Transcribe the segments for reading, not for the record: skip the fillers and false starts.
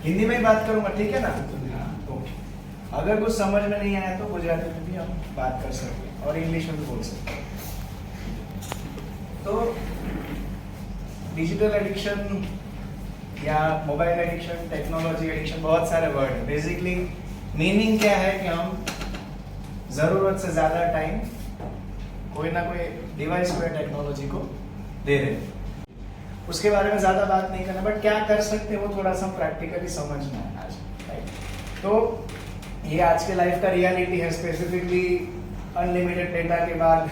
हिंदी में ही बात करूंगा, ठीक है ना? ओके। अगर कुछ समझ में नहीं आया तो गुजराती में भी हम बात कर सकते हैं और इंग्लिश में भी बोल सकते हैं। तो डिजिटल एडिक्शन या मोबाइल एडिक्शन, टेक्नोलॉजी एडिक्शन, बहुत सारे वर्ड है। बेसिकली मीनिंग क्या है कि हम जरूरत से ज्यादा टाइम कोई ना कोई डिवाइस को या टेक्नोलॉजी को दे रहे हैं। उसके बारे में ज्यादा बात नहीं करना, बट क्या कर सकते हैं वो थोड़ा सा प्रैक्टिकली समझना है आज, राइट? तो ये आज के लाइफ का रियलिटी है, स्पेसिफिकली अनलिमिटेड डेटा के बाद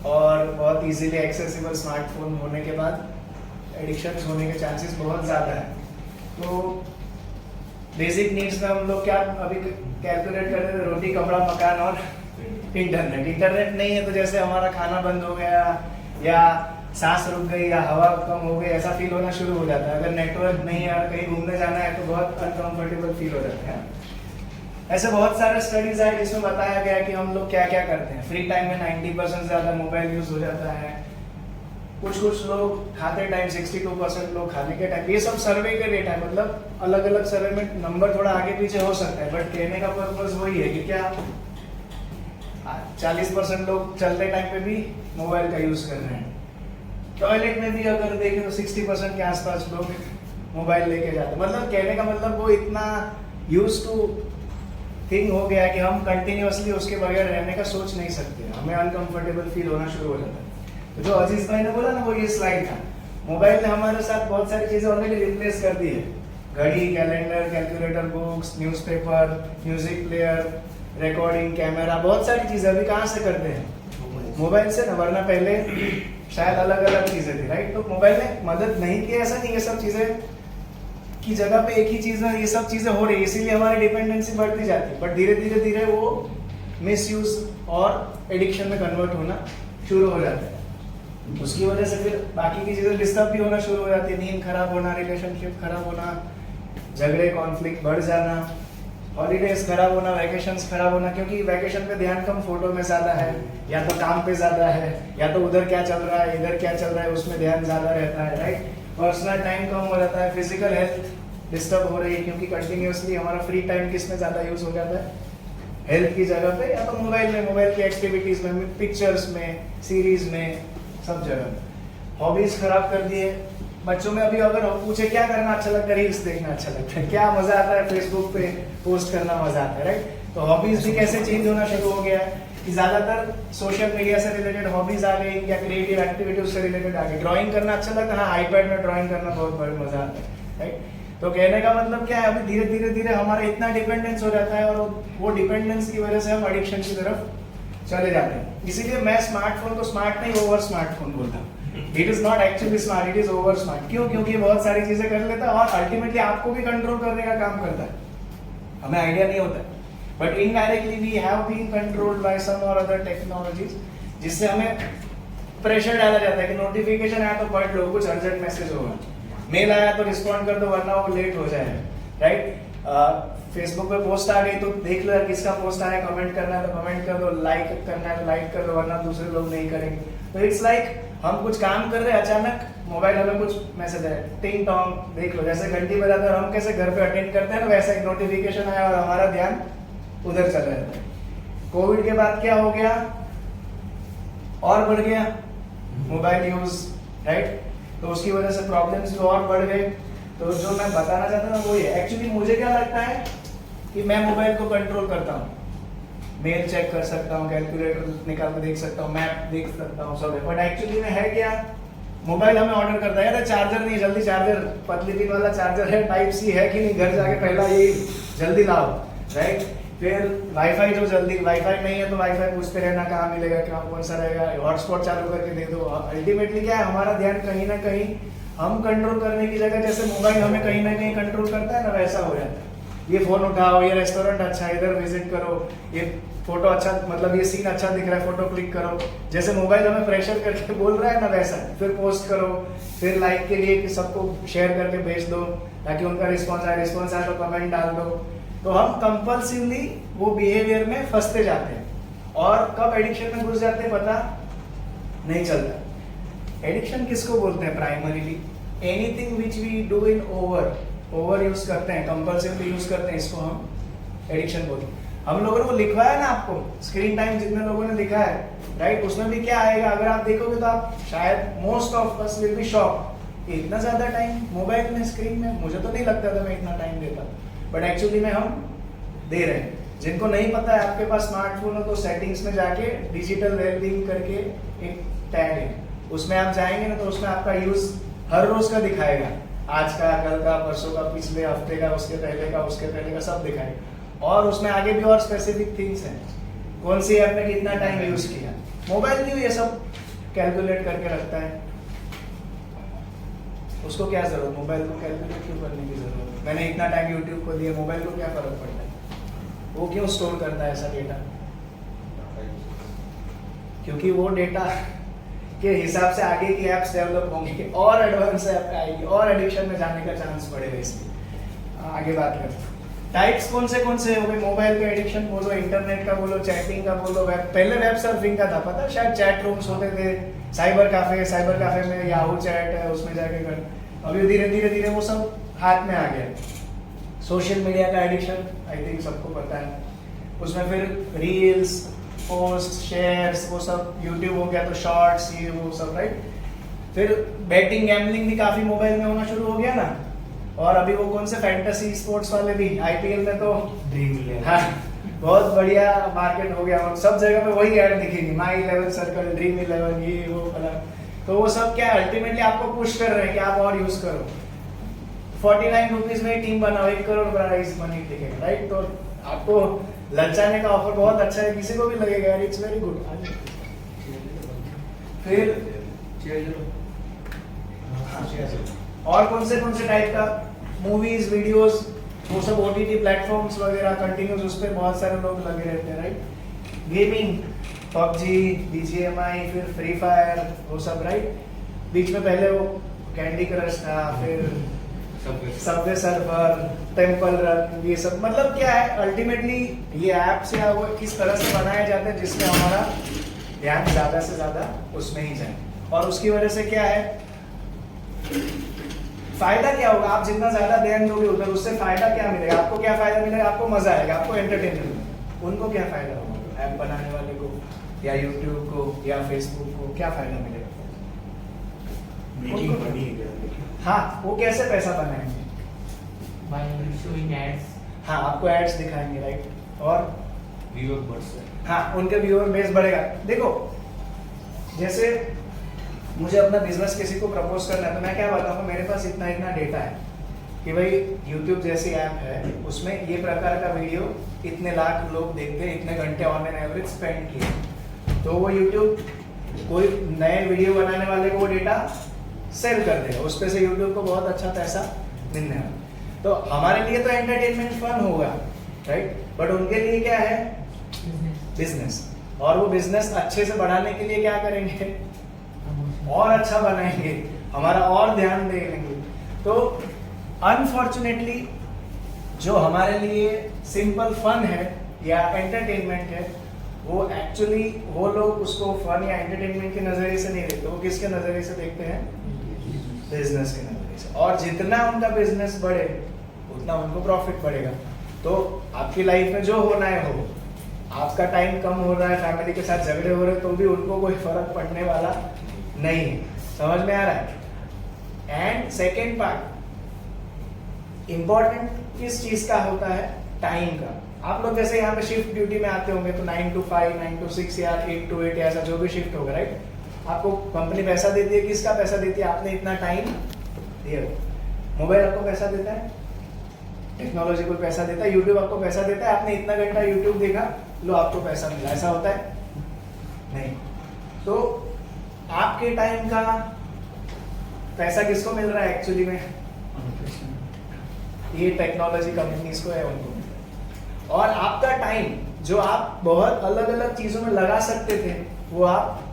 और बहुत इजीली एक्सेसिबल स्मार्टफोन होने के बाद एडिक्शंस होने के चांसेस बहुत ज़्यादा है। तो बेसिक नीड्स में हम लोग क्या अभी कैलकुलेट करते थे, रोटी, कपड़ा, मकान और इंटरनेट। इंटरनेट नहीं है तो जैसे हमारा खाना बंद हो गया या सांस रुक गई या हवा कम हो गई, ऐसा फील होना शुरू हो जाता है। अगर नेटवर्क नहीं है और कहीं घूमने जाना है तो बहुत अनकंफर्टेबल फील हो जाता है। ऐसे बहुत सारे स्टडीज है जिसमें बताया गया कि हम लोग क्या क्या करते हैं। फ्री टाइम में 90% ज़्यादा मोबाइल यूज हो जाता है। कुछ लोग खाते टाइम 62% लोग खाने के टाइम। ये सब सर्वे के डेटा है, मतलब अलग अलग सर्वे में नंबर थोड़ा आगे पीछे हो सकता है, बट कहने का पर्पज वही है कि क्या 40% लोग चलते टाइम पे भी मोबाइल का यूज कर रहे हैं। टॉयलेट में भी अगर देखें तो 60% के आसपास लोग मोबाइल लेके जाते हैं। मतलब कहने का मतलब वो इतना यूज टू थिंग हो गया है कि हम कंटिन्यूअसली उसके बगैर रहने का सोच नहीं सकते, हमें अनकंफर्टेबल फील होना शुरू हो जाता है। तो जो अजीज भाई ने बोला ना, वो ये स्लाइड था। मोबाइल ने हमारे साथ बहुत सारी चीजें ऑलरेडी रिप्लेस कर दी है। घड़ी, calendar, calculator, books, newspaper, music player, recording, camera, बहुत सारी चीजें अभी कहाँ से करते हैं? मोबाइल से ना, वरना पहले शायद अलग अलग चीजें थी, राइट? तो मोबाइल ने मदद नहीं की, ऐसा नहीं, ये सब चीजें की जगह पे एक ही चीज में ये सब चीजें हो रही है, इसीलिए हमारी डिपेंडेंसी बढ़ती जाती है। बट धीरे धीरे वो मिसयूज और एडिक्शन में कन्वर्ट होना शुरू हो जाता है। उसकी वजह से फिर बाकी की चीजें डिस्टर्ब भी होना शुरू हो जाती है। नींद खराब होना, रिलेशनशिप खराब होना, झगड़े, कॉन्फ्लिक्ट बढ़ जाना, हॉलीडेज खराब होना, वैकेशंस खराब होना, क्योंकि वैकेशन पे ध्यान कम फोटो में ज्यादा है, या तो काम पे ज्यादा है, या तो उधर क्या चल रहा है, इधर क्या चल रहा है, उसमें ध्यान ज्यादा रहता है, राइट? पर्सनल टाइम कम हो जाता है। फिजिकल हेल्थ डिस्टर्ब हो रही है क्योंकि कंटिन्यूअसली हमारा फ्री टाइम किस में ज्यादा यूज हो जाता है? हेल्थ की जगह पे, या तो मोबाइल में, मोबाइल की एक्टिविटीज में, पिक्चर्स में, सीरीज में, सब जगह। हॉबीज खराब कर दिए बच्चों में। अभी अगर पूछे क्या करना अच्छा लगता है, रील्स देखना अच्छा लगता है, क्या मजा आता है फेसबुक पे पोस्ट करना मजा आता है, राइट? तो हॉबीज भी कैसे चेंज होना शुरू हो गया है कि ज्यादातर सोशल मीडिया से रिलेटेड हॉबीज आ गई या क्रिएटिव एक्टिविटीज से रिलेटेड आ गई। ड्राइंग करना अच्छा लगता है, हाँ, आईपैड में ड्राइंग करना बहुत बड़ा मजा आता है, राइट? तो कहने का मतलब क्या है, अभी धीरे धीरे हमारा इतना डिपेंडेंस हो जाता है और वो डिपेंडेंस की वजह से हम एडिक्शन की तरफ चले जाते हैं। इसीलिए मैं स्मार्टफोन को स्मार्ट नहीं, ओवर स्मार्टफोन बोलता हूँ। It is not actually smart, it is over smart. क्यों? क्योंकि बहुत सारी चीजें कर लेता है और अल्टीमेटली आपको भी कंट्रोल करने का काम करता है। हमें आइडिया नहीं होता है, but indirectly we have been controlled by some और अदर टेक्नोलॉजीज, जिससे हमें प्रेशर डाला जाता है कि नोटिफिकेशन आया तो पढ़ लो, कुछ अर्जेंट मैसेज होगा, मेल आया तो रिस्पॉन्ड कर दो वरना वो लेट हो जाएगा, राइट? फेसबुक पे पोस्ट आ गई तो देख लो यार किसका पोस्ट आया, कमेंट करना है तो कमेंट कर दो, लाइक करना है तो लाइक कर दो, वरना दूसरे लोग नहीं करेंगे। तो इट्स लाइक हम कुछ काम कर रहे हैं, अचानक मोबाइल हमें कुछ मैसेज आया, टिंग टोंग, देख लो, जैसे घंटी बजाते हैं और हम कैसे घर पे अटेंड करते हैं ना, वैसा एक नोटिफिकेशन आया और हमारा ध्यान उधर चल रहा है। कोविड के बाद क्या हो गया और बढ़ गया मोबाइल यूज, राइट? तो उसकी वजह से प्रॉब्लम्स भी और बढ़ गए। तो जो मैं बताना चाहता हूँ वो ये, एक्चुअली मुझे क्या लगता है कि मैं मोबाइल को कंट्रोल करता हूँ, मेल चेक कर सकता हूँ, कैलकुलेटर निकाल के देख सकता हूँ, मैप देख सकता हूँ, सब है। बट एक्चुअली में है क्या, मोबाइल हमें ऑर्डर करता है, चार्जर नहीं, जल्दी चार्जर, पतली पिन वाला चार्जर है, टाइप सी है कि नहीं, घर जाके पहला ये जल्दी लाओ, राइट? फिर वाईफाई, जो जल्दी वाईफाई नहीं है तो वाईफाई पूछते रहना कहाँ मिलेगा, क्या कौन सा रहेगा, हॉटस्पॉट चालू करके दे दो। अल्टीमेटली क्या है, हमारा ध्यान कहीं ना कहीं हम कंट्रोल करने की जगह जैसे मोबाइल हमें कहीं ना कहीं कंट्रोल करता है ना, वैसा हो जाता है। ये फोन उठाओ, ये रेस्टोरेंट अच्छा है, इधर विजिट करो, ये फोटो अच्छा, मतलब ये सीन अच्छा दिख रहा है, फोटो क्लिक करो। जैसे मोबाइल हमें प्रेशर करके बोल रहा है ना, वैसा। फिर पोस्ट करो, फिर लाइक के लिए कि सबको शेयर करके भेज दो ताकि उनका रिस्पॉन्स आए तो कमेंट डाल दो। तो हम कंपल्सिवली वो बिहेवियर में फंसते जाते हैं और कब एडिक्शन में घुस जाते हैं पता नहीं चलता। एडिक्शन किसको बोलते हैं? Primarily anything which we do in over over use करते हैं, कंपल्सिवली यूज करते हैं, इसको हम एडिक्शन बोलते हैं। हम लोगों ने वो लिखवाया ना आपको स्क्रीन टाइम जितने लोगों ने लिखा है, राइट, उसमें भी क्या आएगा, अगर आप देखोगे तो आप शायद most of us will be shock, इतना ज्यादा टाइम मोबाइल में स्क्रीन में, मुझे तो नहीं लगता था मैं इतना टाइम देता, बट एक्चुअली में हम दे रहे हैं। जिनको नहीं पता है, आपके पास स्मार्टफोन हो तो सेटिंग्स में जाके डिजिटल वेलबींग करके एक टैग है, उसमें आप जाएंगे ना तो उसमें आपका यूज हर रोज का दिखाएगा, आज का, कल का, परसों का, पिछले हफ्ते का, उसके पहले का सब दिखाएगा। और उसमें आगे भी और स्पेसिफिक थिंग्स हैं, कौन सी ऐप में कितना टाइम यूज किया, मोबाइल भी ये सब कैलकुलेट करके रखता है। उसको क्या जरूरत, मोबाइल को कैलकुलेट क्यों करने की जरूरत, मैंने इतना टाइम यूट्यूब को दिया, मोबाइल को क्या फर्क पड़ता है, वो क्यों स्टोर करता है ऐसा डेटा, क्योंकि वो डेटा के हिसाब से आगे की एप्स डेवलप होंगी और एडवांस ऐप आएगी और एडिक्शन में जाने का चांस बढ़ेगा। इसलिए आगे बात करते हैं टाइप्स कौन से हो गए, मोबाइल पे एडिक्शन बोलो, इंटरनेट का बोलो, चैटिंग का बोलो, पहले वेब सर्फिंग का था, पता शायद चैट रूम्स होते थे, साइबर कैफे में याहू चैट है, उसमें जाके कर, अभी धीरे धीरे वो सब हाथ में आ गया। सोशल मीडिया का एडिक्शन आई थिंक सबको पता है, उसमें फिर रील्स, पोस्ट, शेयर्स, वो सब, यूट्यूब हो गया तो शॉर्ट्स, ये वो सब, राइट। फिर बैटिंग गैम्बलिंग भी काफी मोबाइल में होना शुरू हो गया ना, और अभी वो कौन से फैंटेसी स्पोर्ट्स वाले भी, आईपीएल में तो हाँ, बहुत बढ़िया मार्केट हो गया, और सब जगह पे वही ऐड दिखेगी, माई 11 सर्कल, ड्रीम 11, ये वो वाला, तो वो सब क्या अल्टीमेटली आपको पुश कर रहे हैं कि आप और यूज करो। 49 रुपीज में टीम बनाओ, 1 करोड़ प्राइस मनी दिखेगा, राइट। तो आपको ललचाने का ऑफर बहुत अच्छा है, किसी को भी लगेगा यार इट्स वेरी गुड। फिर और कौन से टाइप का, मूवीज, वीडियोस, वो सब ओटीटी प्लेटफॉर्म्स वगैरह कंटिन्यूस, उस पर बहुत सारे लोग लगे रहते हैं, राइट। गेमिंग, पबजी, बीजीएमआई, फिर फ्री फायर, वो सब, राइट। बीच में पहले वो कैंडी क्रश था, फिर सबवे सर्फर, टेम्पल रन, ये सब, मतलब क्या है अल्टीमेटली ये ऐप्स या वो किस तरह से बनाए जाते हैं जिसमें हमारा ध्यान ज्यादा से ज्यादा उसमें ही जाए, और उसकी वजह से क्या है, फायदा क्या होगा, आप जितना ज्यादा ध्यान दोगे उधर, उससे फायदा क्या मिलेगा, आपको क्या फायदा मिलेगा, आपको मजा आएगा, आपको एंटरटेनमेंट, उनको क्या फायदा होगा, ऐप बनाने वाले को या यूट्यूब को या फेसबुक को क्या फायदा मिलेगा, हाँ, वो कैसे पैसा बनाएंगे, हाँ, आपको एड्स दिखाएंगे, राइट, और व्यूअर बढ़, हाँ, उनके व्यूअर बेस बढ़ेगा। देखो जैसे मुझे अपना बिजनेस किसी को प्रपोज करना है तो मैं क्या बताऊंगा, मेरे पास इतना डेटा है कि भाई यूट्यूब जैसी ऐप है, उसमें ये प्रकार का वीडियो इतने लाख लोग देखते हैं, इतने घंटे ऑन एन एवरेज स्पेंड किए, तो वो यूट्यूब कोई नए वीडियो बनाने वाले को वो डेटा सेल कर देगा, उस पे से यूट्यूब को बहुत अच्छा पैसा मिलने वाला। तो हमारे लिए तो एंटरटेनमेंट फन होगा, राइट, बट उनके लिए क्या है, बिजनेस, और वो बिजनेस अच्छे से बढ़ाने के लिए क्या करेंगे, और अच्छा बनाएंगे, हमारा और ध्यान देंगे। तो अनफॉर्चुनेटली जो हमारे लिए सिंपल फन है या एंटरटेनमेंट है, वो एक्चुअली वो लोग उसको फन या एंटरटेनमेंट के नजरिए से नहीं देखते, वो किसके नजरिए से देखते हैं, बिजनेस के नजरिए से। और जितना उनका बिजनेस बढ़े उतना उनको प्रॉफिट बढ़ेगा। तो आपकी लाइफ में जो होना है हो, आपका टाइम कम हो रहा है, फैमिली के साथ झगड़े हो रहे हैं, तो भी उनको कोई फर्क पड़ने वाला नहीं है, समझ में आ रहा है। एंड सेकेंड पार्ट इंपॉर्टेंट किस चीज का होता है, टाइम का। आप लोग जैसे यहाँ पे शिफ्ट ड्यूटी में आते होंगे तो 9 to 5, 9 to 6 या 8 to 8 ऐसा जो भी शिफ्ट होगा, राइट। आपको कंपनी पैसा देती है, किसका पैसा देती है, आपने इतना टाइम दिया। मोबाइल आपको पैसा देता है, टेक्नोलॉजी को पैसा देता है, यूट्यूब आपको पैसा देता है, आपने इतना घंटा यूट्यूब देखा, लो आपको पैसा मिला, ऐसा होता है नहीं। तो आपके टाइम का पैसा किसको मिल रहा है एक्चुअली में, ये टेक्नोलॉजी कंपनीज को है, उनको। और आपका टाइम जो आप बहुत अलग अलग चीजों में लगा सकते थे वो आप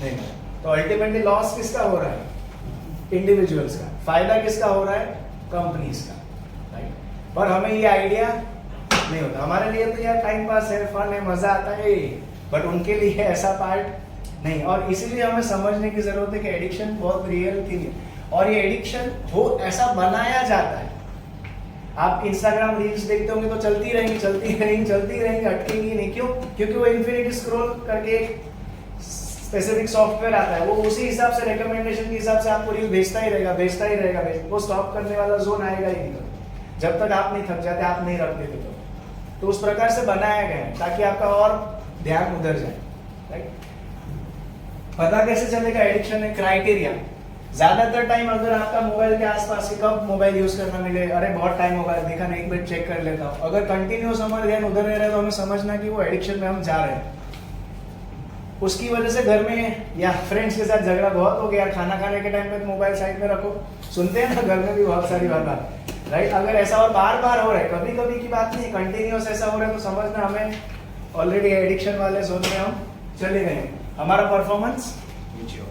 नहीं, तो अल्टीमेटली लॉस किसका हो रहा है, इंडिविजुअल्स का, फायदा किसका हो रहा है, कंपनीज का, राइट। पर हमें ये आइडिया नहीं होता, हमारे लिए तो यार टाइम पास है, फन है, मजा आता है, बट उनके लिए ऐसा पार्ट नहीं। और इसीलिए हमें समझने की जरूरत है कि एडिक्शन बहुत रियल थिंग है, और ये एडिक्शन हो ऐसा बनाया जाता है आप इंस्टाग्राम रील्स देखते होंगे तो चलती रहेंगी चलती रहेंगी चलती रहेंगी, अटकेंगी नहीं। क्यों? क्योंकि वो इन्फिनिटी स्क्रॉल करके स्पेसिफिक सॉफ्टवेयर आता है, वो उसी हिसाब से रिकमेंडेशन के हिसाब से आपको रील भेजता ही रहेगा भेजता ही रहेगा। वो स्टॉप करने वाला जोन आएगा ही नहीं जब तक आप नहीं थक जाते, आप नहीं रख देते तो उस प्रकार से बनाया गया है ताकि आपका और ध्यान उधर जाए, राइट। पता कैसे चलेगा एडिक्शन है? क्राइटेरिया। ज्यादातर टाइम अगर आपका मोबाइल के आसपास, कब मोबाइल यूज करना मिले, अरे बहुत टाइम हो गया देखा नहीं, एक मिनट चेक कर लेता हूँ, अगर कंटिन्यूस हमारा ध्यान उधर रह रहा है तो हमें समझना कि वो एडिक्शन में हम जा रहे हैं। उसकी वजह से घर में या फ्रेंड्स के साथ झगड़ा बहुत हो गया, खाना खाने के टाइम पे मोबाइल साइड में रखो, सुनते हैं ना घर में भी बहुत सारी बात, राइट। अगर ऐसा और बार बार हो रहा है, कभी कभी की बात नहीं, कंटिन्यूस ऐसा हो रहा है तो समझना हमें ऑलरेडी एडिक्शन वाले जोन में हम चले गए। हमारा परफॉर्मेंस नीचे हो,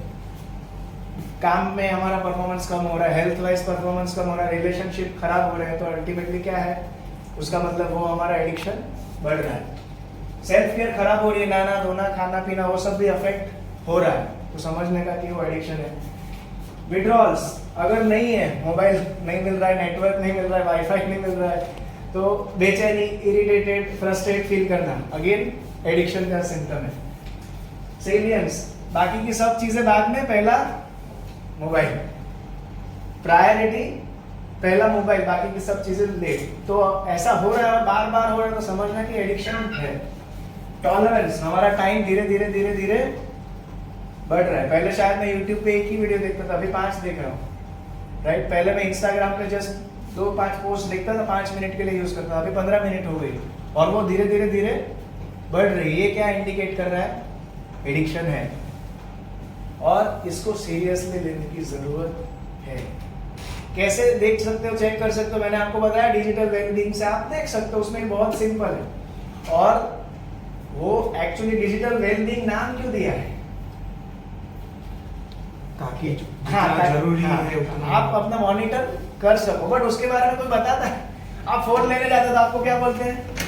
काम में हमारा परफॉर्मेंस कम हो रहा है, हेल्थ वाइज परफॉर्मेंस कम हो रहा है, रिलेशनशिप खराब हो रहे हैं, तो अल्टीमेटली क्या है उसका मतलब वो हमारा एडिक्शन बढ़ रहा है। सेल्फ केयर खराब हो रही है, नहाना धोना खाना पीना वो सब भी अफेक्ट हो रहा है, तो समझने का कि वो एडिक्शन है। विड्रॉल्स अगर नहीं है, मोबाइल नहीं मिल रहा है, नेटवर्क नहीं मिल रहा है, वाईफाई नहीं मिल रहा है, तो बेचैनी, इरिटेटेड, फ्रस्ट्रेट फील करना, अगेन एडिक्शन का सिम्टम है। सेलियंस, बाकी की सब चीजें बाद में, पहला मोबाइल, प्रायोरिटी पहला मोबाइल, बाकी की सब चीजें लेट। तो ऐसा हो रहा है, बार बार हो रहा है, तो समझना कि एडिक्शन है। टॉलरेंस, हमारा टाइम धीरे धीरे धीरे धीरे बढ़ रहा है। पहले शायद मैं यूट्यूब पे एक ही वीडियो देखता था, अभी 5 देख रहा हूँ, राइट। पहले मैं इंस्टाग्राम पे जस्ट 2-5 पोस्ट देखता था, 5 मिनट के लिए यूज करता था, अभी 15 मिनट हो गई और वो धीरे धीरे धीरे बढ़ रही है। ये क्या इंडिकेट कर रहा है? एडिक्शन है और इसको सीरियसली लेने की जरूरत है। कैसे देख सकते हो, चेक कर सकते हो? मैंने आपको बताया डिजिटल वेलबींग से आप देख सकते हो, उसमें बहुत सिंपल है। और वो एक्चुअली डिजिटल वेलबींग नाम क्यों दिया है? ताकि जरूरी है आप अपना मॉनिटर कर सको, बट उसके बारे में कोई बताता है? आप फोन लेने जाते हो तो आपको क्या बोलते हैं?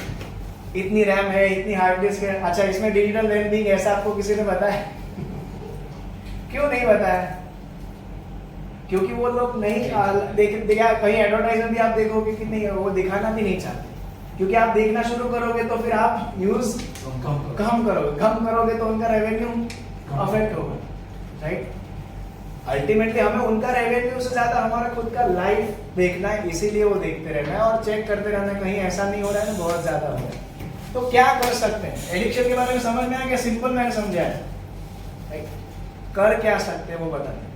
इतनी रैम है, इतनी हार्ड डिस्क है। अच्छा, इसमें डिजिटल वेलबींग ऐसा आपको किसी ने बताया? क्यों नहीं बताया? क्योंकि वो लोग नहीं देखा। कहीं एडवर्टाइजमेंट भी आप देखोगे कि नहीं, वो दिखाना भी नहीं चाहते, क्योंकि आप देखना शुरू करोगे तो फिर आप यूज कम करोगे तो उनका रेवेन्यू अफेक्ट होगा, राइट। अल्टीमेटली हमें उनका रेवेन्यू से ज्यादा हमारा खुद का लाइफ देखना है, इसीलिए वो देखते रहना है और चेक करते रहना है कहीं ऐसा नहीं हो रहा है ना बहुत ज्यादा हो रहा है। तो क्या कर सकते हैं? एडिक्शन के बारे में समझ में आया क्या? सिंपल मैंने समझाया, राइट। कर क्या सकते हैं वो बताते हैं।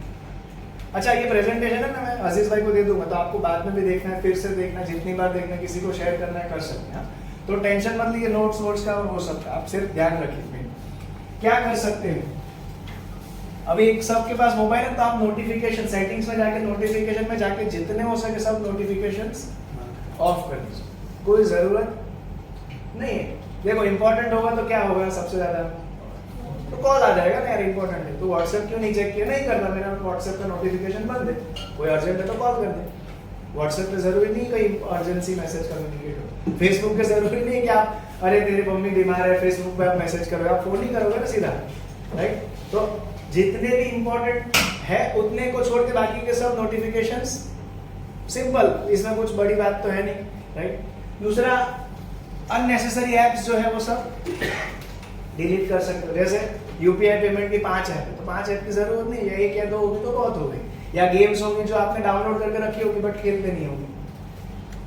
अच्छा, ये प्रेजेंटेशन है ना, मैं अजीज भाई को दे दूंगा, तो आपको बाद में भी देखना है, फिर से देखना, जितनी बार देखना है, किसी को शेयर करना है, कर सकते हैं। तो टेंशन मत लीजिए नोट्स का और हो सकता है, आप सिर्फ ध्यान रखिए। क्या कर सकते हैं? अभी सबके पास मोबाइल है तो आप नोटिफिकेशन सेटिंग्स में जाके, नोटिफिकेशन में जाके जितने हो सके सब नोटिफिकेशंस ऑफ कर दीजिए, कोई जरूरत नहीं है। देखो इंपॉर्टेंट होगा तो क्या होगा सबसे ज्यादा? तो कॉल आ जाएगा ना यार, इंपॉर्टेंट है तो व्हाट्सएप क्यों नहीं चेक किया? नहीं करना, मेरा व्हाट्सएप का नोटिफिकेशन बंद है, कोई अर्जेंट है तो कॉल कर दे। व्हाट्सएप पे जरूरी नहीं कोई अर्जेंसी मैसेज कम्युनिकेट हो। फेसबुक पे जरूरी नहीं कि आप अरे तेरी मम्मी बीमार है फेसबुक पे आप मैसेज करोगे, आप फोन ही करोगे ना सीधा, राइट। तो जितने भी इंपॉर्टेंट है उतने को छोड़ के बाकी के सब नोटिफिकेशंस सिंपल, इसमें कुछ बड़ी बात तो है नहीं, राइट। दूसरा, अननेसेसरी एप्स जो है वो सब डिलीट कर सकते हो। जैसे यूपीआई पेमेंट की 5 ऐप है तो 5 ऐप की जरूरत नहीं है, 1 या 2 होगी तो बहुत हो गई। या गेम्स होंगी जो आपने डाउनलोड करके रखी होगी बट खेलते नहीं होगी,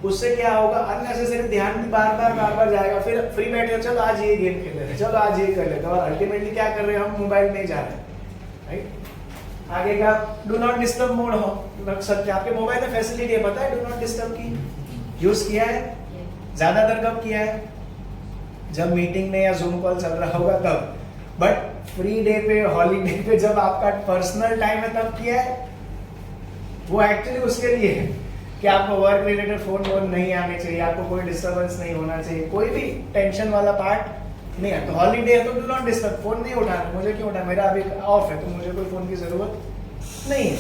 उससे क्या होगा? अननेसेसरी ध्यान भी बार बार जाएगा। फिर फ्री बैठे हो, चलो आज ये गेम खेल रहे हैं, चलो आज ये कर लेते हैं, और अल्टीमेटली क्या कर रहे हैं? हम मोबाइल में जा रहे हैं, राइट। आगे का डू नॉट डिस्टर्ब मोड हो रख सकते हैं, आपके मोबाइल में फैसिलिटी है, पता है डू नॉट डिस्टर्ब की यूज किया है? ज्यादातर कब किया है? जब मीटिंग में या जूम कॉल चल रहा होगा तब, बट फ्री डे पे, हॉलीडे पे, जब आपका पर्सनल टाइम है तब किया है। वो एक्चुअली उसके लिए है कि आपको वर्क रिलेटेड फोन नहीं आने चाहिए, आपको कोई डिस्टर्बेंस नहीं होना चाहिए, कोई भी टेंशन वाला पार्ट नहीं है। तो हॉलीडे है तो डू नॉट डिस्टर्ब, फोन नहीं उठाना, मुझे क्यों उठाना, मेरा अभी ऑफ है तो मुझे कोई फोन की जरूरत नहीं है,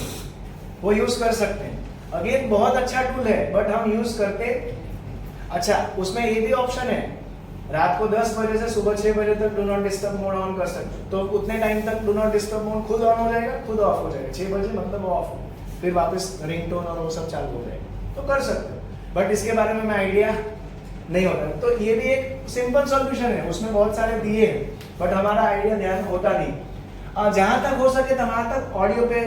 वो यूज कर सकते हैं। अगेन बहुत अच्छा टूल है बट हम यूज करते। अच्छा, उसमें ये भी ऑप्शन है, रात को 10 बजे से सुबह 6 बजे तक do not disturb mode on कर सकते हो, तो उतने टाइम तक डू नॉट डिस्टर्ब मोड खुद ऑन हो जाएगा, खुद ऑफ हो जाएगा। 6 बजे मतलब ऑफ, फिर वापस रिंगटोन और वो सब चालू हो जाएगा, तो कर सकते हो। बट इसके बारे में मैं आइडिया नहीं होता। तो ये भी एक सिंपल सॉल्यूशन है, उसमें बहुत सारे दिए हैं बट हमारा आइडिया ध्यान होता नहीं। जहां तक हो सके तहां तक ऑडियो पे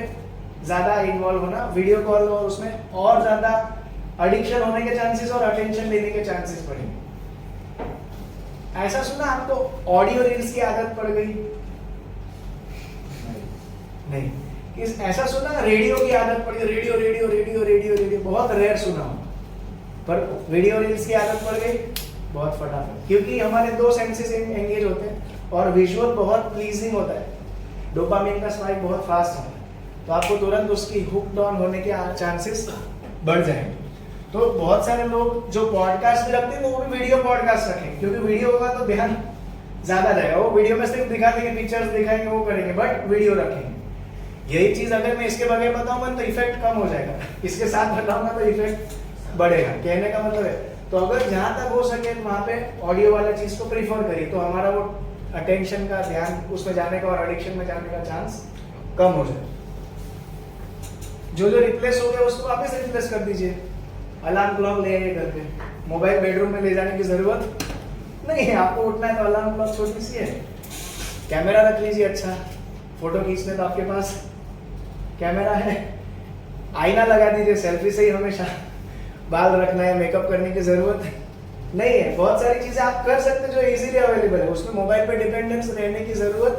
ज्यादा इन्वॉल्व होना, वीडियो कॉल और उसमें और ज्यादा एडिक्शन होने के चांसेस और अटेंशन लेने के चांसेस बढ़ेंगे। ऐसा सुना आपको ऑडियो रील्स की आदत पड़ गई? नहीं। किस ऐसा सुना रेडियो की आदत पड़ गई? Radio radio radio radio radio बहुत रेयर सुना हूं, पर वीडियो रील्स की आदत पड़ गई बहुत फटाफट, क्योंकि हमारे दो सेंसेस एंगेज होते हैं और विजुअल बहुत प्लीजिंग होता है, डोपामिन का स्पाइक बहुत फास्ट होता है, तो आपको तुरंत उसकी हुक ऑन होने के चांसेस बढ़ जाएंगे। तो बहुत सारे लोग जो पॉडकास्ट भी रखते हैं वो भी वीडियो पॉडकास्ट रखेंगे, क्योंकि वीडियो होगा तो ध्यान ज्यादा जाएगा। वो वीडियो में सिर्फ दिखा देंगे, पिक्चर्स दिखाएंगे, वो करेंगे, बट वीडियो रखेंगे। यही चीज अगर मैं इसके बगैर बताऊंगा तो इफेक्ट कम हो जाएगा, इसके साथ बताऊंगा तो इफेक्ट बढ़ेगा। कहने का मतलब है, तो अगर जहां तक हो सके वहां पे ऑडियो वाला चीज को प्रीफर करिए, तो हमारा वो अटेंशन का ध्यान उसमें जाने का और एडिक्शन में जाने का चांस कम हो जाए। जो जो रिप्लेस हो गया उसको वापस रिप्लेस कर दीजिए। अलार्म क्लॉक ले आइए घर पे, मोबाइल बेडरूम में ले जाने की जरूरत नहीं है। आपको उठना है तो अलार्म क्लॉक छोटी सी है, कैमरा रख लीजिए, अच्छा फोटो खींचने तो आपके पास कैमरा है, आईना लगा दीजिए, सेल्फी से ही हमेशा बाल रखना है, मेकअप करने की जरूरत नहीं है। बहुत सारी चीजें आप कर सकते हैं जो इजीली अवेलेबल है, उसमें मोबाइल पे डिपेंडेंस रहने की जरूरत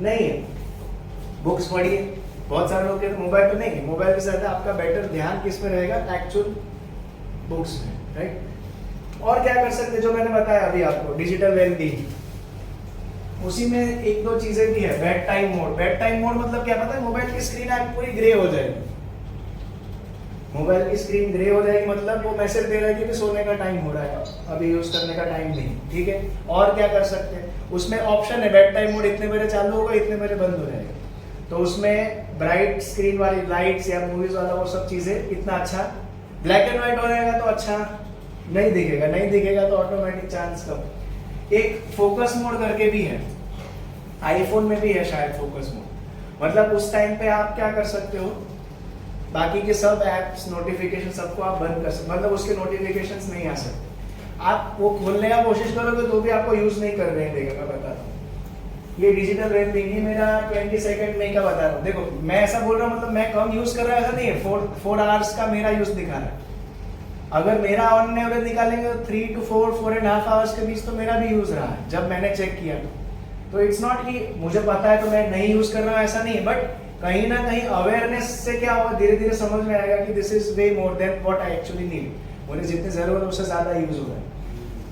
नहीं है। बुक्स पढ़िए, बहुत सारे लोग कहते मोबाइल पे नहीं, मोबाइल के साथ आपका बेटर ध्यान किस में रहेगा, एक्चुअल बुक्स में, राइट। और क्या कर सकते हैं जो मैंने बताया अभी आपको, डिजिटल वेलबीइंग, उसी में एक दो चीजें भी है। Bed time mode, bed time mode मतलब क्या पता है, मोबाइल की स्क्रीन आपकी पूरी ग्रे हो जाएगी। मोबाइल की स्क्रीन ग्रे हो जाएगी मतलब वो मैसेज दे रहा है कि सोने का टाइम हो रहा है, अभी यूज करने का टाइम नहीं, ठीक है। और क्या कर सकते हैं, उसमें ऑप्शन है बेड टाइम मोड इतने बजे चालू होगा, इतने बजे बंद हो जाएगा। तो उसमें ब्राइट स्क्रीन वाली लाइट्स या मूवीज वाला वो सब चीजें इतना अच्छा, ब्लैक एंड व्हाइट हो जाएगा तो अच्छा नहीं दिखेगा, नहीं दिखेगा तो ऑटोमेटिक चांस कम। एक फोकस मोड करके भी है, आईफोन में भी है शायद फोकस मोड, मतलब उस टाइम पे आप क्या कर सकते हो, बाकी के सब एप्स नोटिफिकेशन सबको आप बंद कर सकते, मतलब उसके नोटिफिकेशंस नहीं आ सकते। आप वो खोलने का कोशिश करोगे तो भी आपको यूज नहीं कर रहे देगा। मैं बता रहा हूँ, ये डिजिटल वेलबीइंग ही मेरा 20 सेकंड में का बता रहा हूँ। देखो मैं ऐसा बोल रहा हूँ मतलब मैं कम यूज कर रहा ऐसा नहीं है, 4 आवर्स का मेरा यूज दिखा रहा है। अगर मेरा ऑन एवरेज निकालेंगे तो 3 to 4.5 आवर्स के बीच तो मेरा भी यूज रहा है जब मैंने चेक किया। तो इट्स नॉट कि मुझे पता है तो मैं नहीं यूज कर रहा हूँ, ऐसा नहीं है, बट कहीं ना कहीं अवेयरनेस से क्या होगा, धीरे धीरे समझ में आएगा कि this is way more than what I actually need, मुझे जितनी जरूरत है उससे ज्यादा यूज हो रहा है।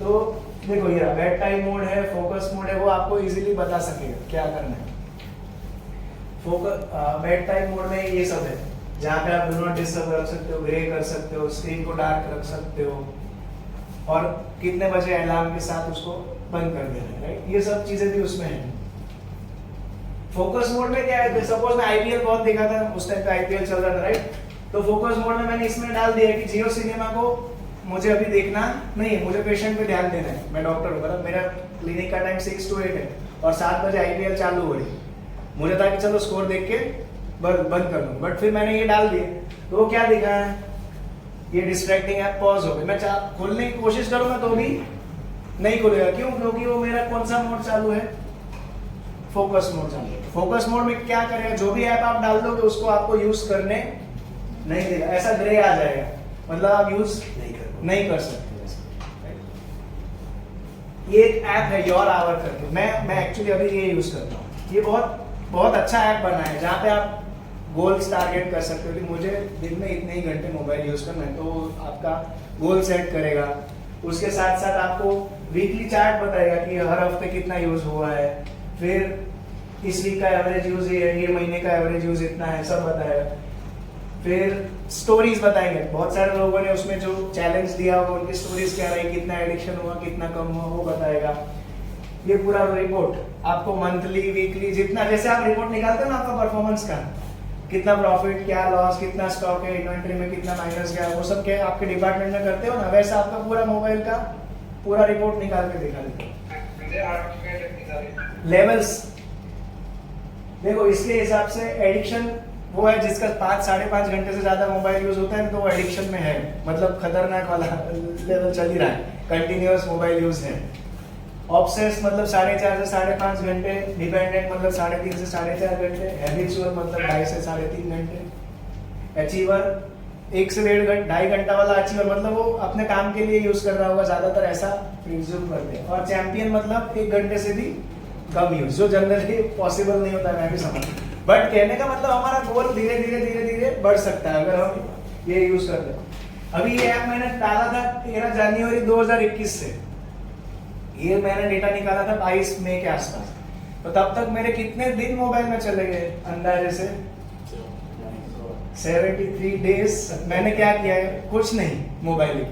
तो देखो ये बेड टाइम मोड है, फोकस मोड है, वो आपको इजीली बता सकेगा क्या करना है। फोकस बेड टाइम मोड में ये सब है, जहाँ पे आप डू नॉट डिस्टर्ब रख सकते हो, ग्रे कर सकते हो, स्क्रीन को डार्क रख सकते हो, और कितने बजे अलार्म के साथ उसको बंद कर देना है, राइट। ये सब चीजें भी उसमें है। फोकस मोड में क्या है, सपोज मैं आईपीएल बहुत देखा था, उस टाइम पे आईपीएल चल रहा था, राइट। तो फोकस मोड में मैंने इसमें डाल दिया कि जियो सिनेमा को मुझे अभी देखना नहीं है, मुझे पेशेंट पे ध्यान देना है, मैं डॉक्टर हूँ, मतलब मेरा क्लिनिक का टाइम 6 to 8 है और 7 बजे आईपीएल चालू हो रही, मुझे था कि चलो स्कोर देख के बंद कर दूं, बट फिर मैंने ये डाल दिया तो वो क्या दिखा है, ये डिस्ट्रैक्टिंग ऐप पॉज हो गई। मैं खोलने की कोशिश करूंगा तो भी नहीं खुलेगा, क्यों? क्योंकि वो मेरा कौन सा मोड चालू है, फोकस मोड चालू है। फोकस मोड में क्या करेगा, जो भी ऐप आप डाल दोगे उसको आपको यूज करने नहीं देगा, ऐसा ग्रे आ जाएगा, मतलब आप यूज नहीं कर सकते। ये एक ऐप है योर आवर करके, मैं एक्चुअली अभी ये यूज करता हूँ। ये बहुत अच्छा ऐप बना है जहाँ पे आप गोल्स टारगेट कर सकते हो कि मुझे दिन में इतने ही घंटे मोबाइल यूज करना है, तो आपका गोल सेट करेगा। उसके साथ साथ आपको वीकली चार्ट बताएगा कि हर हफ्ते कितना यूज हुआ है, फिर इस वीक का एवरेज यूज ये महीने का एवरेज यूज इतना है, सब बताएगा। फिर स्टोरीज बताएंगे, बहुत सारे लोगों ने उसमें जो चैलेंज दिया होगा उनकी स्टोरीज क्या रही, कितना एडिक्शन हुआ, कितना कम हुआ, वो बताएगा। ये पूरा रिपोर्ट आपको मंथली वीकली जितना, जैसे आप रिपोर्ट निकालते हो ना आपका परफॉर्मेंस का, कितना प्रॉफिट, क्या लॉस, कितना स्टॉक है, इन्वेंटरी में कितना माइनस गया, वो सब क्या आपके डिपार्टमेंट में करते हो ना, वैसा आपका पूरा मोबाइल का पूरा रिपोर्ट निकाल के दिखा देते। लेवल्स देखो, इसके हिसाब से एडिक्शन वो है जिसका 5-5.5 घंटे से ज्यादा मोबाइल यूज होता है तो वो एडिक्शन में है, मतलब खतरनाक वाला लेवल चल ही रहा है, कंटिन्यूअस मोबाइल यूज है। ऑब्सेस मतलब 4.5 से 5.5 घंटे, डिपेंडेंट मतलब 3.5 से 4.5 घंटे, हैबिचुअल मतलब 2.5 से 3.5 घंटे, अचीवर 1 से 1.5 घंटा वाला अचीवर मतलब वो अपने काम के लिए यूज कर रहा होगा ज्यादातर, ऐसा प्रिज्यूम करते हैं। और चैंपियन मतलब 1 घंटे से भी कम यूज, जो जनरली पॉसिबल नहीं होता है, मैं भी समझ, बट कहने का मतलब हमारा गोल धीरे धीरे बढ़ सकता है अगर हम ये यूज करते हैं। अभी ये ऐप मैंने डाला था 13 जनवरी 2021 से, ये मैंने डेटा निकाला था 22 मई के आसपास, तो तब तक मेरे कितने दिन मोबाइल में चले गए अंदाजे से 73 डेज। मैंने क्या किया है, कुछ नहीं, मोबाइल लिया,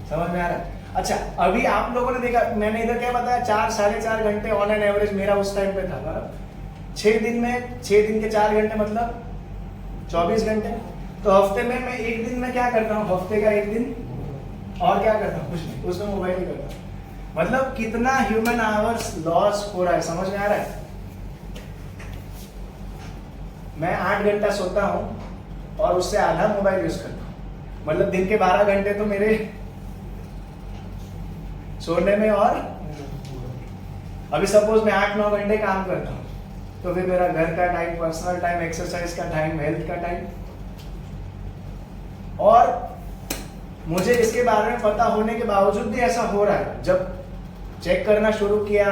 समझ में आ रहा है। अच्छा अभी आप लोगों ने देखा, मैंने इधर क्या बताया, 4-4.5 घंटे ऑन एन एवरेज मेरा उस टाइम पे था। 6 दिन में 6 दिन के 4 घंटे मतलब 24 घंटे। तो हफ्ते में मैं 1 दिन में क्या करता हूँ, हफ्ते का 1 दिन और क्या करता हूँ, कुछ नहीं, उसमें मोबाइल ही करता हूँ। मतलब कितना ह्यूमन आवर्स लॉस हो रहा है, समझ में आ रहा है। मैं 8 घंटा सोता हूँ और उससे आधा मोबाइल यूज करता हूँ, मतलब दिन के 12 घंटे तो मेरे सोने में, और अभी सपोज मैं 8-9 घंटे काम करता हूँ तो फिर मेरा घर का टाइम, पर्सनल टाइम, एक्सरसाइज का टाइम, हेल्थ का टाइम, और मुझे इसके बारे में पता होने के बावजूद भी ऐसा हो रहा है। जब चेक करना शुरू किया,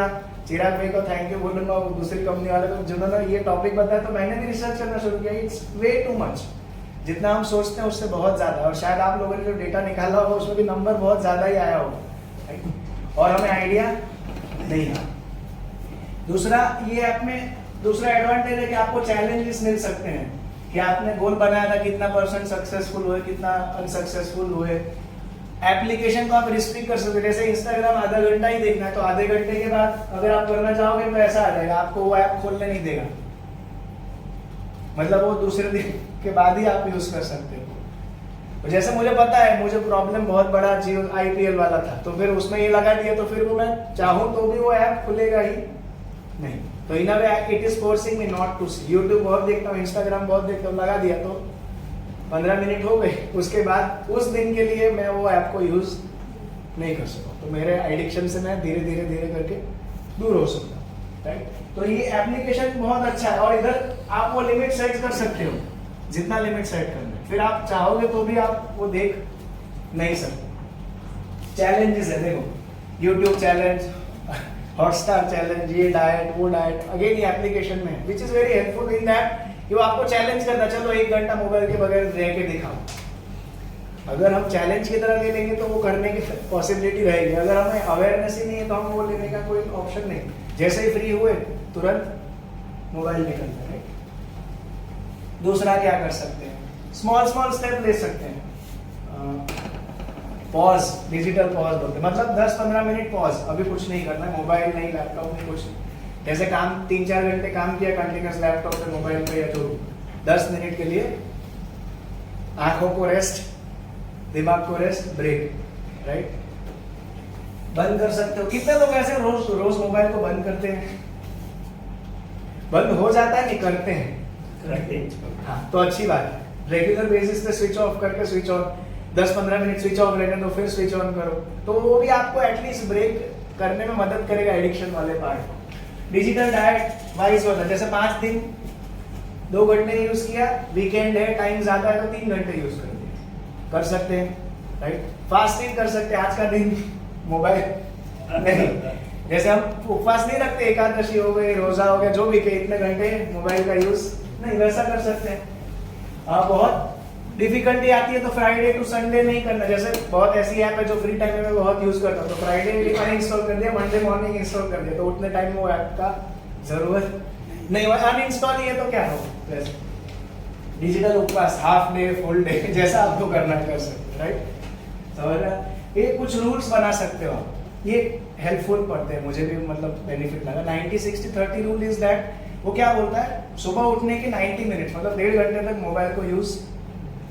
चिराग भाई को थैंक यू बोलूंगा, दूसरी कंपनी वाले को जिन्होंने ये टॉपिक बताया, तो मैंने भी रिसर्च करना शुरू किया। इट्स वे टू मच, जितना हम सोचते हैं उससे बहुत ज्यादा, और शायद आप लोगों ने जो डेटा निकाला होगा उसमें भी नंबर बहुत ज्यादा ही आया होगा और हमें आइडिया नहीं है। दूसरा, ये ऐप में दूसरा एडवांटेज है कि आपको चैलेंजेस मिल सकते हैं कि आपने गोल बनाया था, कितना % सक्सेसफुल हुए, कितना अनसक्सेसफुल हुए। एप्लीकेशन को आप रिस्ट्रिक्ट कर सकते हैं, जैसे इंस्टाग्राम आधा घंटा ही देखना है तो आधे घंटे के बाद अगर आप करना चाहोगे तो ऐसा आ जाएगा, आपको वो ऐप खोलने नहीं देगा, मतलब वो दूसरे दिन के बाद ही आप यूज कर सकते हो। तो जैसे मुझे पता है, मुझे प्रॉब्लम बहुत बड़ा जियो IPL वाला था, तो फिर उसमें ये लगा दिया, तो फिर वो मैं चाहूँ तो भी वो ऐप खुलेगा ही नहीं। तो in a way it is forcing me not to see. YouTube बहुत देखता हूँ, इंस्टाग्राम बहुत देखता हूँ, लगा दिया तो 15 मिनट हो गए, उसके बाद उस दिन के लिए मैं वो ऐप को यूज नहीं कर सकता, तो मेरे एडिक्शन से मैं धीरे धीरे करके दूर हो सकता हूँ, राइट। तो ये एप्लीकेशन बहुत अच्छा है, और इधर आप वो लिमिट सेट कर सकते हो, जितना लिमिट सेट करना है, फिर आप चाहोगे तो भी आप वो देख नहीं सकते। चैलेंजेस है, देखो यूट्यूब चैलेंज, हॉटस्टार चैलेंज, ये डाइट वो डाइट, अगेन ये एप्लीकेशन में, which is very helpful in that कि वो आपको चैलेंज करता, चलो 1 घंटा मोबाइल के बगैर रह के दिखाओ। अगर हम चैलेंज की तरह ले लेंगे तो वो करने की पॉसिबिलिटी रहेगी, अगर हमें अवेयरनेस ही नहीं है तो हम वो लेने का कोई ऑप्शन नहीं, जैसे ही फ्री हुए तुरंत मोबाइल निकलता है। दूसरा क्या कर सकते हैं, स्मॉल स्टेप ले सकते हैं। पॉज, डिजिटल पॉज बोलते हैं, मतलब 10-15 मिनट पॉज, अभी कुछ नहीं करना, मोबाइल नहीं, लैपटॉप नहीं, कुछ नहीं। जैसे काम 3-4 घंटे काम किया कंटिन्यूस लैपटॉप पे, मोबाइल पे, या जो 10 मिनट के लिए आंखों को रेस्ट, दिमाग को रेस्ट, ब्रेक, राइट। बंद कर सकते हो। कितने लोग ऐसे रोज मोबाइल को बंद करते हैं? बंद हो जाता है, नहीं करते हैं, हाँ, तो अच्छी बात है। रेगुलर बेसिस पे स्विच ऑफ करके switch on, 10-15 minute switch off रहने दो, फिर स्विच ऑन करो, तो वो भी आपको एटलीस्ट ब्रेक करने में मदद करेगा एडिक्शन वाले पार्ट। डिजिटल डाइट वाइज होता है, जैसे 5 दिन 2 घंटे यूज किया, वीकेंड है, टाइम ज्यादा है तो 3 घंटे यूज कर दिया, कर सकते हैं, राइट। फास्टिंग कर सकते हैं, आज का दिन मोबाइल नहीं, जैसे हम उपवास नहीं रखते, एकादशी हो गई, रोजा हो गया, जो भी के इतने घंटे मोबाइल का यूज नहीं, वैसा कर सकते हैं। बहुत डिफिकल्टी आती है तो फ्राइडे टू संडे नहीं करना, जैसे बहुत ऐसी ऐप है जो फ्री टाइम में मैं बहुत यूज करता हूँ, तो फ्राइडे अनइंस्टॉल कर दिया, मंडे मॉर्निंग इंस्टॉल कर दिया, तो उतने टाइम वो ऐप का जरूरत नहीं हुआ, अनइंस्टॉल ही है तो क्या हो। डिजिटल उपवास, हाफ डे, फुल डे, जैसा आपको करना कर सकते हैं, राइट। समझ रहे हैं? ये कुछ रूल्स बना सकते हो, ये हेल्पफुल पड़ते हैं, मुझे भी मतलब बेनिफिट लगा। 90-60-30 रूल इज दैट, वो क्या बोलता है, सुबह उठने के 90 मिनट मतलब 1.5 घंटे तक मोबाइल को यूज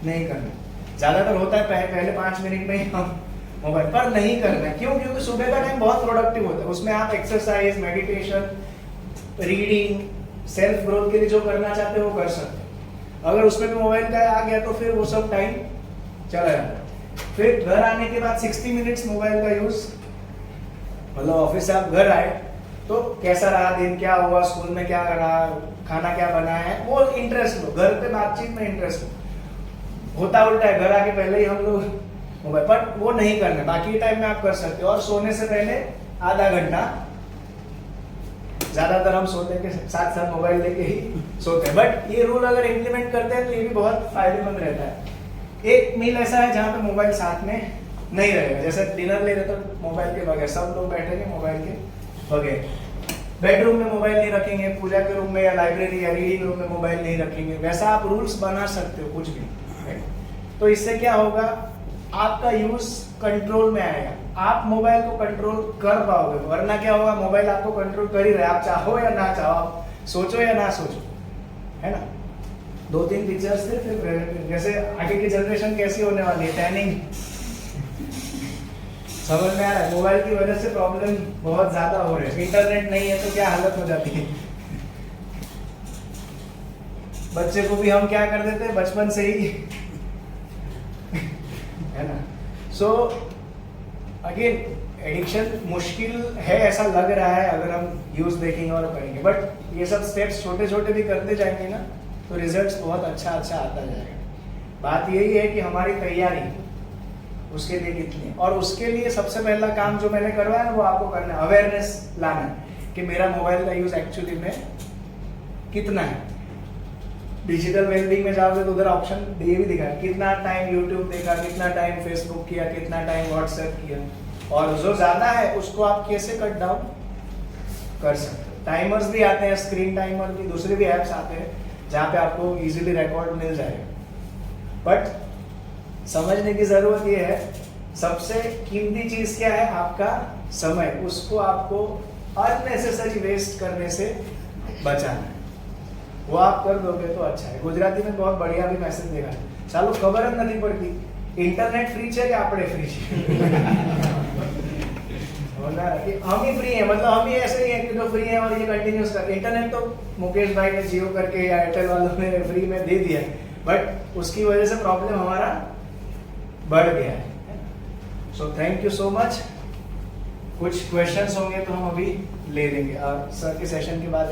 नहीं करना। ज्यादातर होता है पहले 5 मिनट में ही हम मोबाइल पर नहीं करना। क्यों? क्योंकि सुबह का टाइम बहुत प्रोडक्टिव होता है, उसमें आप exercise, meditation, reading, self growth के लिए जो करना चाहते हो वो कर सकते हो। अगर उसमें भी मोबाइल का आ गया तो फिर वो सब टाइम चला जाता है। फिर घर आने के बाद 60 मिनट्स मोबाइल का यूज, मतलब ऑफिस से आप घर आए तो कैसा रहा दिन, क्या हुआ स्कूल में, क्या रहा, खाना क्या बना है, वो इंटरेस्ट लो, घर पे बातचीत में इंटरेस्ट लो। होता उल्टा है, घर आके पहले ही हम लोग मोबाइल, पर वो नहीं करना, बाकी टाइम में आप कर सकते हो। और सोने से पहले आधा घंटा, ज्यादातर हम सोते के साथ साथ मोबाइल लेके ही सोते हैं, बट ये रूल अगर इम्प्लीमेंट करते हैं तो ये भी बहुत फायदेमंद रहता है। एक मील ऐसा है जहाँ पे मोबाइल साथ में नहीं रहेगा, जैसे डिनर ले रहे तो मोबाइल के बगैर, सब लोग बैठेंगे मोबाइल के बगैर, बेडरूम में मोबाइल नहीं रखेंगे, पूजा के रूम में या लाइब्रेरी या रीडिंग रूम में मोबाइल नहीं रखेंगे, वैसा आप रूल्स बना सकते हो कुछ भी। तो इससे क्या होगा, आपका यूज कंट्रोल में आएगा, आप मोबाइल को कंट्रोल कर पाओगे। वरना क्या होगा, मोबाइल आपको कंट्रोल कर ही रहा है, आप चाहो या ना चाहो, आप सोचो या ना सोचो, है ना। 2-3 पिक्चर्स थे, फिर जैसे आगे की जनरेशन कैसी होने वाली है, टैनिंग समझ में आ रहा है। मोबाइल की वजह से प्रॉब्लम बहुत ज्यादा हो रही है, इंटरनेट नहीं है तो क्या हालत हो जाती है। बच्चे को भी हम क्या कर देते हैं बचपन से ही है ना। सो अगेन एडिक्शन मुश्किल है ऐसा लग रहा है अगर हम यूज देखेंगे और करेंगे, बट ये सब स्टेप्स छोटे छोटे भी करते जाएंगे ना तो रिजल्ट्स बहुत अच्छा आता जाएगा। बात यही है कि हमारी तैयारी उसके लिए कितनी है, और उसके लिए सबसे पहला काम जो मैंने करवाया वो आपको करना है, अवेयरनेस लाना है कि मेरा मोबाइल का यूज एक्चुअली में कितना है। डिजिटल वेलबींग में जाओगे तो उधर ऑप्शन ये भी दिखा है, कितना टाइम यूट्यूब देखा, कितना टाइम फेसबुक किया, कितना टाइम व्हाट्सएप किया, और जो ज्यादा है उसको आप कैसे कट डाउन कर सकते हो। टाइमर्स भी आते हैं, स्क्रीन टाइमर भी, दूसरे भी ऐप्स आते हैं जहाँ पे आपको इजीली रिकॉर्ड मिल जाएगा। बट समझने की जरूरत ये है, सबसे कीमती चीज क्या है, आपका समय, उसको आपको अननेसेसरी वेस्ट करने से बचाना है। वो आप कर दोगे तो अच्छा है। गुजराती में बहुत बढ़िया भी मैसेज देखा है, चालो खबर જ નથી પડતી इंटरनेट फ्री છે કે આપણે फ्री છે। हम ही फ्री है, मतलब हम ही ऐसे ही है कि जो फ्री है और ये कंटिन्यूस कर। इंटरनेट तो मुकेश भाई ने जियो करके या एयरटेल वालों ने फ्री में दे दिया, बट उसकी वजह से प्रॉब्लम हमारा बढ़ गया है। So thank you so much. कुछ क्वेश्चंस होंगे तो हम अभी ले लेंगे, और सर के सेशन के बाद